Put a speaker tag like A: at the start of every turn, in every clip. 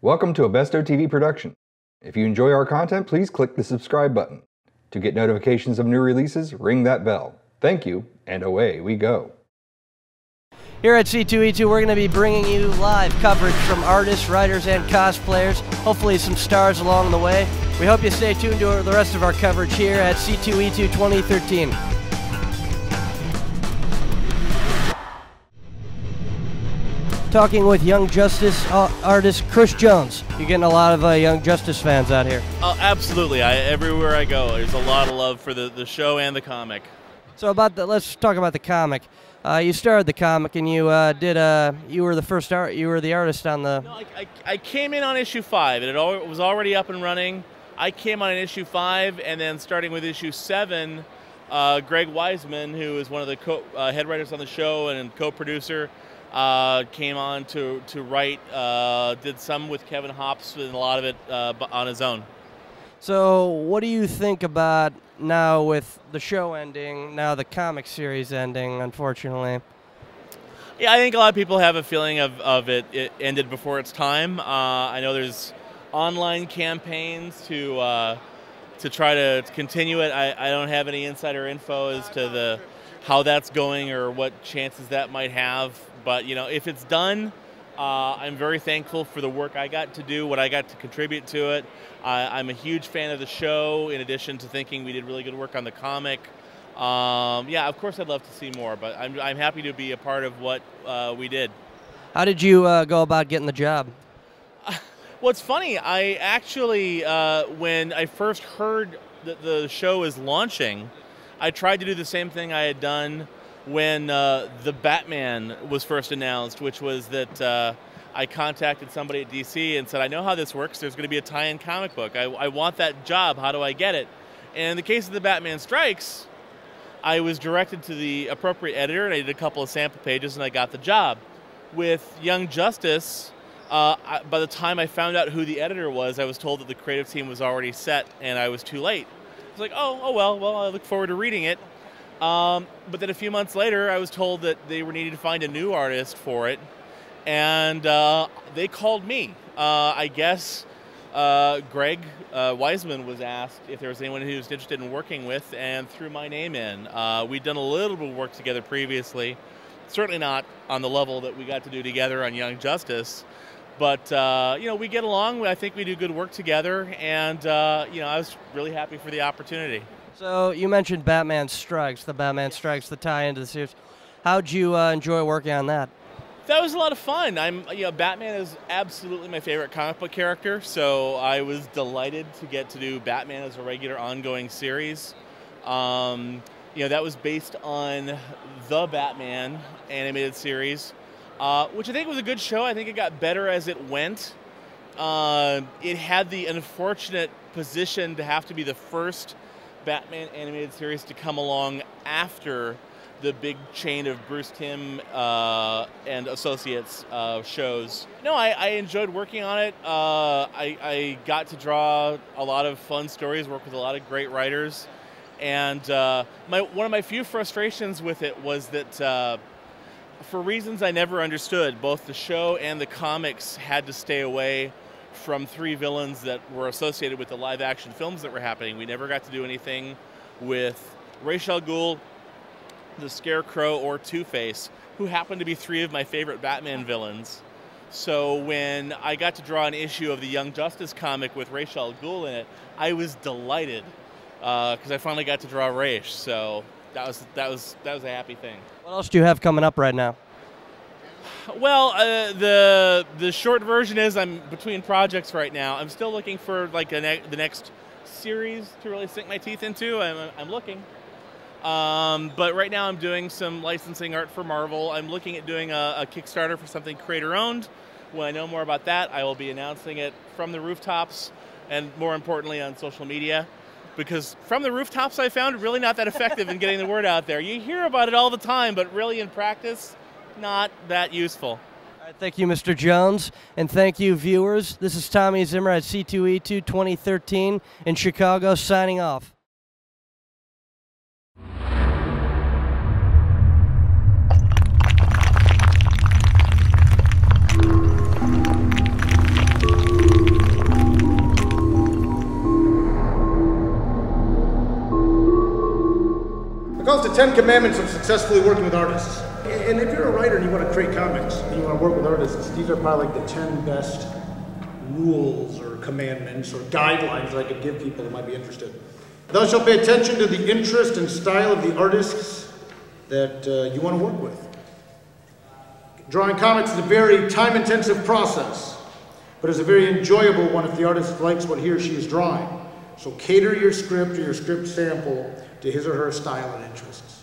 A: Welcome to a Bestow TV production. If you enjoy our content, please click the subscribe button. To get notifications of new releases, ring that bell. Thank you, and away we go.
B: Here at C2E2, we're going to be bringing you live coverage from artists, writers, and cosplayers. Hopefully some stars along the way. We hope you stay tuned to the rest of our coverage here at C2E2 2013. Talking with Young Justice artist Chris Jones. You're getting a lot of Young Justice fans out here.
C: Oh, absolutely. Everywhere I go, there's a lot of love for the show and the comic.
B: So let's talk about the comic. You started the comic, and you you were the first you were the artist on the.
C: No, I came in on issue 5, and it was already up and running. I came on in issue 5, and then starting with issue 7, Greg Wiseman, who is one of the head writers on the show and co-producer, came on to write. Did some with Kevin Hops, and a lot of it on his own.
B: So, what do you think about now with the show ending, now the comic series ending, unfortunately?
C: Yeah, I think a lot of people have a feeling of it ended before its time. I know there's online campaigns to try to continue it. I don't have any insider info as to how that's going or what chances that might have. But you know, if it's done, I'm very thankful for the work I got to do, what I got to contribute to it. I'm a huge fan of the show, in addition to thinking we did really good work on the comic. Yeah, of course I'd love to see more, but I'm happy to be a part of what we did.
B: How did you go about getting the job?
C: Well, it's funny. I actually, when I first heard that the show is launching, I tried to do the same thing I had done when the Batman was first announced, which was that I contacted somebody at DC and said, I know how this works. There's going to be a tie-in comic book. I want that job. How do I get it? And in the case of the Batman Strikes, I was directed to the appropriate editor, and I did a couple of sample pages, and I got the job. With Young Justice, by the time I found out who the editor was, I was told that the creative team was already set, and I was too late. I was like, oh well, I look forward to reading it. But then a few months later, I was told that they were needing to find a new artist for it, and they called me. I guess Greg Wiseman was asked if there was anyone who was interested in working with, and threw my name in. We'd done a little bit of work together previously, certainly not on the level that we got to do together on Young Justice, but you know, we get along. I think we do good work together, and you know, I was really happy for the opportunity.
B: So you mentioned Batman Strikes, the tie into the series. How'd you enjoy working on that?
C: That was a lot of fun. You know, Batman is absolutely my favorite comic book character, so I was delighted to get to do Batman as a regular ongoing series. You know, that was based on the Batman animated series, which I think was a good show. I think it got better as it went. It had the unfortunate position to have to be the first Batman animated series to come along after the big chain of Bruce Timm and Associates shows. No, I enjoyed working on it. I got to draw a lot of fun stories, work with a lot of great writers, and one of my few frustrations with it was that for reasons I never understood, both the show and the comics had to stay away from 3 villains that were associated with the live-action films that were happening. We never got to do anything with Ra's al Ghul, the Scarecrow, or Two-Face, who happened to be 3 of my favorite Batman villains. So when I got to draw an issue of the Young Justice comic with Ra's al Ghul in it, I was delighted because I finally got to draw Ra's. So that was a happy thing.
B: What else do you have coming up right now?
C: Well, the short version is I'm between projects right now. I'm still looking for like the next series to really sink my teeth into. I'm looking. But right now I'm doing some licensing art for Marvel. I'm looking at doing a Kickstarter for something creator-owned. When I know more about that, I will be announcing it from the rooftops, and more importantly on social media. Because from the rooftops, I found really not that effective in getting the word out there. You hear about it all the time, but really in practice, not that useful.
B: All right, thank you, Mr. Jones, and thank you, viewers. This is Tommy Zimmer at C2E2 2013 in Chicago, signing off.
D: the 10 commandments of successfully working with artists. And if you're a writer and you want to create comics and you want to work with artists, these are probably like the 10 best rules or commandments or guidelines that I could give people that might be interested. Thou shalt pay attention to the interest and style of the artists that you want to work with. Drawing comics is a very time-intensive process, but it's a very enjoyable one if the artist likes what he or she is drawing. So cater your script or your script sample to his or her style and interests.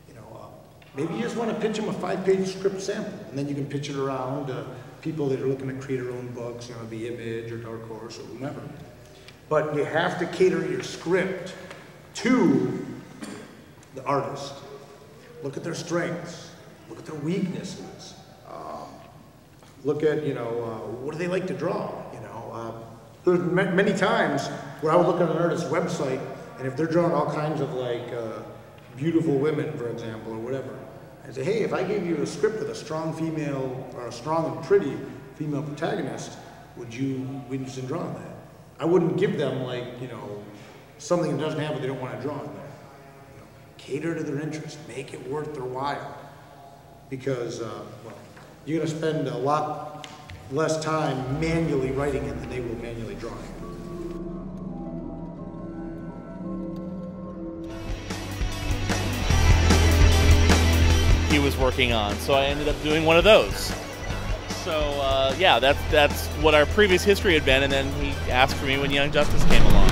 D: You know, maybe you just want to pitch them a 5-page script sample, and then you can pitch it around to people that are looking to create their own books, you know, The Image or Dark Horse or whomever. But you have to cater your script to the artist. Look at their strengths. Look at their weaknesses. Look at, you know, what do they like to draw? You know, there's many times where I would look at an artist's website, and if they're drawing all kinds of like beautiful women, for example, or whatever, I'd say, hey, if I gave you a script with a strong female or a strong and pretty female protagonist, would you be interested in drawing that? I wouldn't give them like, you know, something that doesn't have what they don't want to draw in there. You know, cater to their interest, make it worth their while, because well, you're going to spend a lot less time manually writing it than they will manually drawing it.
C: He was working on, so I ended up doing one of those. So yeah, that's what our previous history had been, and then he asked for me when Young Justice came along.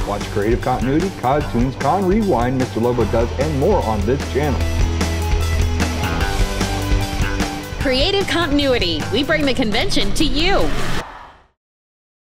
A: Watch Creative Continuity, Cartoons, Con Rewind, Mr. Lobo Does, and more on this channel.
E: Creative Continuity. We bring the convention to you.